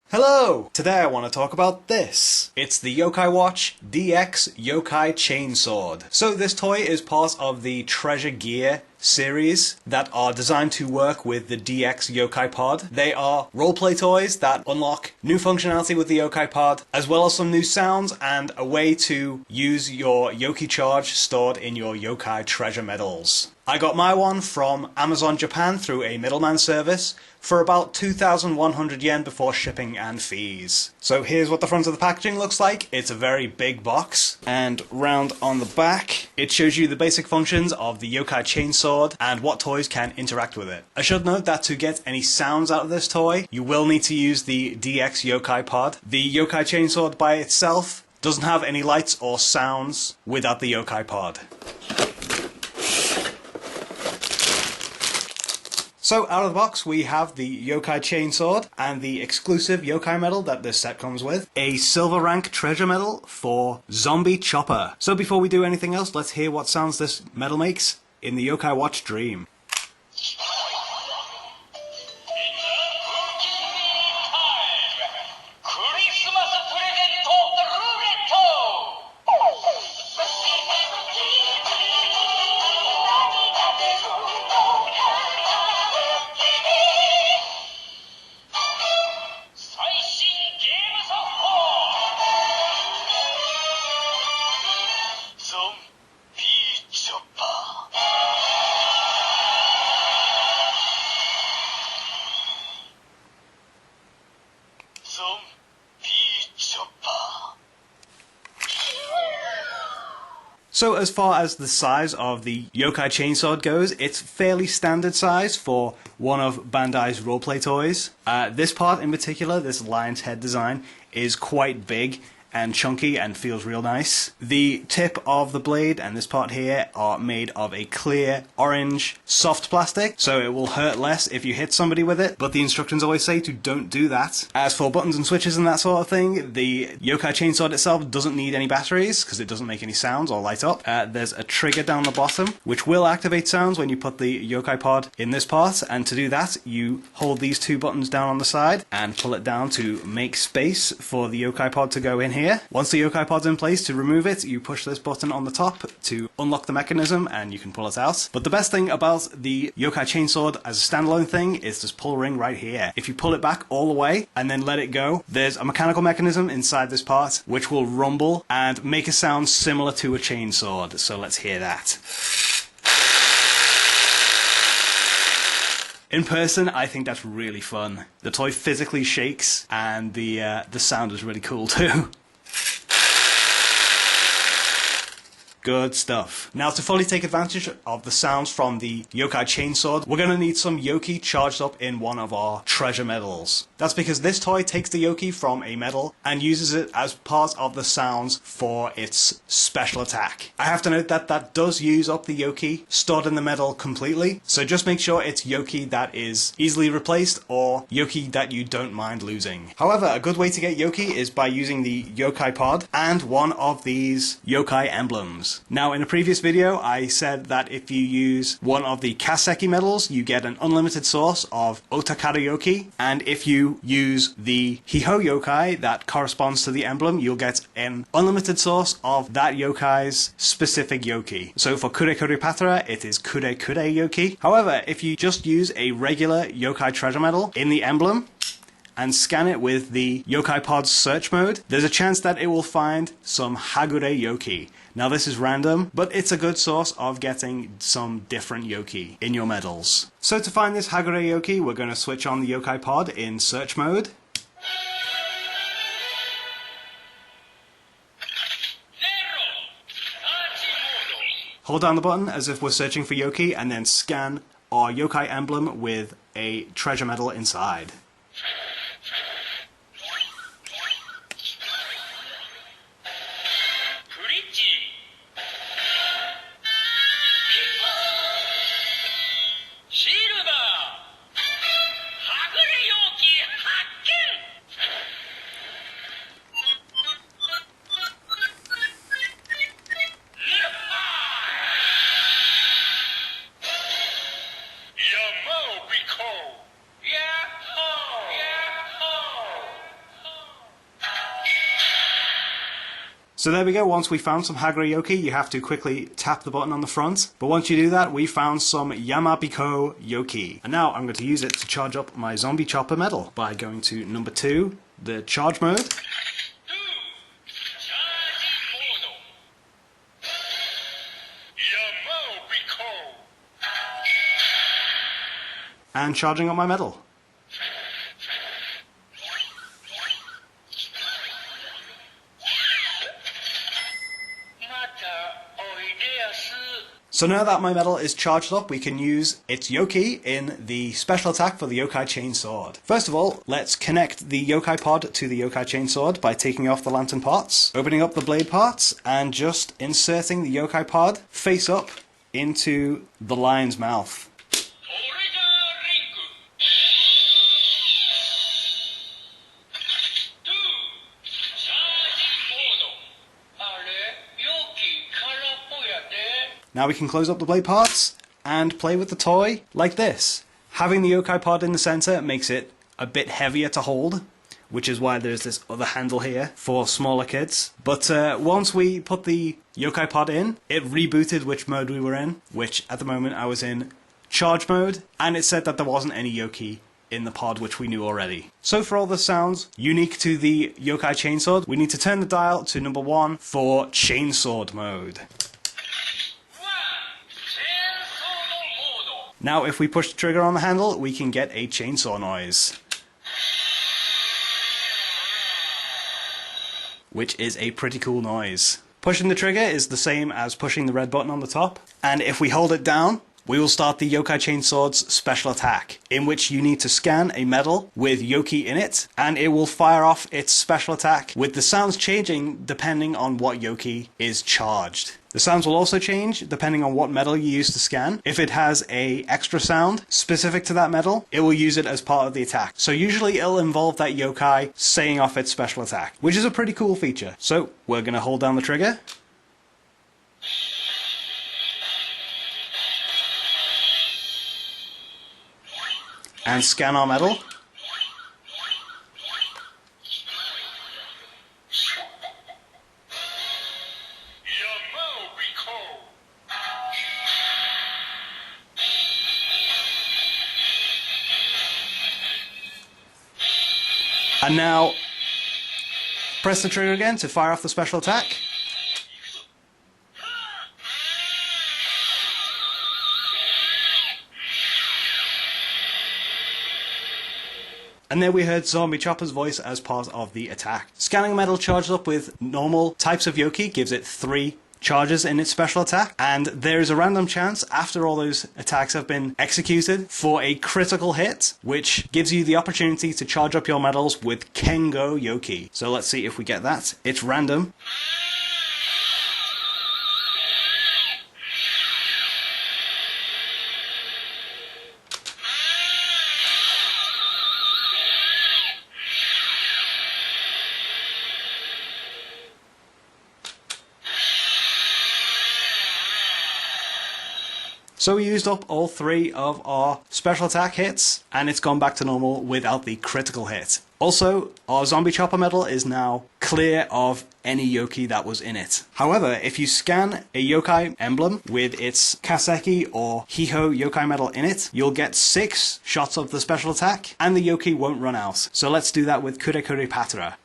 Hello! Today I want to talk about this. It's the Yokai Watch DX Yokai Chainsword. So this toy is part of the Treasure Gear series that are designed to work with the DX Yokai Pod. They are roleplay toys that unlock new functionality with the Yokai Pod, as well as some new sounds and a way to use your Yokai charge stored in your Yokai treasure medals. I got my one from Amazon Japan through a middleman service for about 2,100 yen before shipping and fees. So here's what the front of the packaging looks like. It's a very big box, and round on the back it shows you the basic functions of the Yokai Chainsword and what toys can interact with it. I should note that to get any sounds out of this toy, you will need to use the DX Yokai Pod. The Yokai Chainsword by itself doesn't have any lights or sounds without the Yokai Pod. So out of the box we have the Yokai Chainsword and the exclusive Yokai Medal that this set comes with. A silver rank treasure medal for Zombie Chopper. So before we do anything else, let's hear what sounds this medal makes in the Yokai Watch Dream. So as far as the size of the Yokai Chainsword goes, it's fairly standard size for one of Bandai's roleplay toys. This part in particular, this lion's head design, is quite big and chunky and feels real nice. The tip of the blade and this part here are made of a clear orange soft plastic, so it will hurt less if you hit somebody with it, but the instructions always say to don't do that. As for buttons and switches and that sort of thing, the Yokai Chainsword itself doesn't need any batteries because it doesn't make any sounds or light up. There's a trigger down the bottom which will activate sounds when you put the Yokai Pod in this part, and to do that you hold these two buttons down on the side and pull it down to make space for the Yokai Pod to go in here. Once the Yokai Pod's in place, to remove it, you push this button on the top to unlock the mechanism and you can pull it out. But the best thing about the Yokai Chainsword as a standalone thing is this pull ring right here. If you pull it back all the way and then let it go, there's a mechanical mechanism inside this part which will rumble and make a sound similar to a chainsword. So let's hear that. In person, I think that's really fun. The toy physically shakes, and the sound is really cool too. Good stuff. Now to fully take advantage of the sounds from the Yokai Chainsword, we're going to need some Yokai charged up in one of our treasure medals. That's because this toy takes the Yokai from a medal and uses it as part of the sounds for its special attack. I have to note that that does use up the Yokai stored in the medal completely, so just make sure it's Yokai that is easily replaced or Yokai that you don't mind losing. However, a good way to get Yokai is by using the Yokai Pod and one of these Yokai emblems. Now, in a previous video, I said that if you use one of the Kaseki medals, you get an unlimited source of Otakara Yokai, and if you use the Hiho Yokai that corresponds to the emblem, you'll get an unlimited source of that Yokai's specific Yokai. So for Kure Kure Patara, it is Kure Kure Yokai. However, if you just use a regular Yokai treasure medal in the emblem, and scan it with the Yokai Pod's search mode, there's a chance that it will find some Hagure Yokai. Now this is random, but it's a good source of getting some different Yokai in your medals. So to find this Hagure Yokai, we're going to switch on the Yokai Pod in search mode. Hold down the button as if we're searching for Yokai, and then scan our Yokai emblem with a treasure medal inside. So there we go, once we found some Hagura Yoki, you have to quickly tap the button on the front. But once you do that, we found some Yamabiko Yoki. And now I'm going to use it to charge up my Zombie Chopper medal by going to number 2, the charge mode. And charging up my medal. So now that my medal is charged up, we can use its Yoki in the special attack for the Yokai Chainsword. First of all, let's connect the Yokai Pod to the Yokai Chainsword by taking off the lantern parts, opening up the blade parts, and just inserting the Yokai Pod face up into the lion's mouth. Now we can close up the blade parts and play with the toy like this. Having the Yokai Pod in the center makes it a bit heavier to hold, which is why there's this other handle here for smaller kids. But once we put the Yokai Pod in, it rebooted which mode we were in, which at the moment I was in charge mode, and it said that there wasn't any Yoki in the pod, which we knew already. So for all the sounds unique to the Yokai Chainsword, we need to turn the dial to number 1 for Chainsword mode. Now if we push the trigger on the handle, we can get a chainsaw noise, which is a pretty cool noise. Pushing the trigger is the same as pushing the red button on the top, and if we hold it down, we will start the Yokai Chainsword's special attack, in which you need to scan a medal with Yoki in it, and it will fire off its special attack, with the sounds changing depending on what Yoki is charged. The sounds will also change depending on what medal you use to scan. If it has an extra sound specific to that medal, it will use it as part of the attack. So usually it'll involve that Yokai saying off its special attack, which is a pretty cool feature. So we're going to hold down the trigger. And scan our medal. And now press the trigger again to fire off the special attack. And there we heard Zombie Chopper's voice as part of the attack. Scanning a medal charged up with normal types of Yoki gives it 3 charges in its special attack, and there is a random chance after all those attacks have been executed for a critical hit, which gives you the opportunity to charge up your medals with Kengo Yoki. So let's see if we get that. It's random. So we used up all 3 of our special attack hits, and it's gone back to normal without the critical hit. Also, our Zombie Chopper medal is now clear of any Yoki that was in it. However, if you scan a Yokai emblem with its Kaseki or Hiho Yokai medal in it, you'll get 6 shots of the special attack, and the Yoki won't run out. So let's do that with Kure Kure Patara.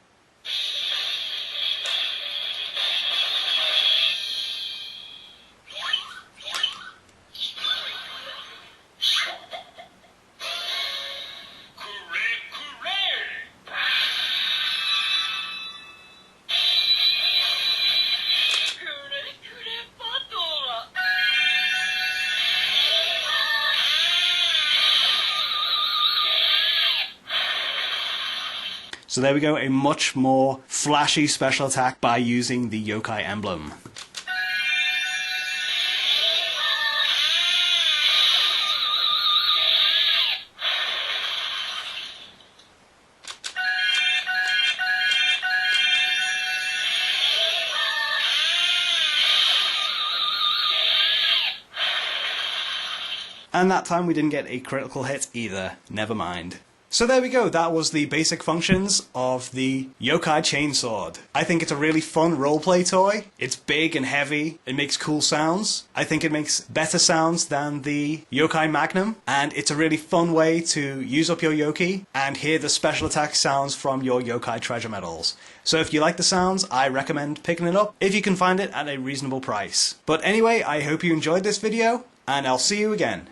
So there we go, a much more flashy special attack by using the Yokai emblem. And that time we didn't get a critical hit either, never mind. So there we go, that was the basic functions of the Yokai Chainsword. I think it's a really fun roleplay toy. It's big and heavy, it makes cool sounds. I think it makes better sounds than the Yokai Magnum, and it's a really fun way to use up your Yoki and hear the special attack sounds from your Yokai treasure medals. So if you like the sounds, I recommend picking it up if you can find it at a reasonable price. But anyway, I hope you enjoyed this video, and I'll see you again.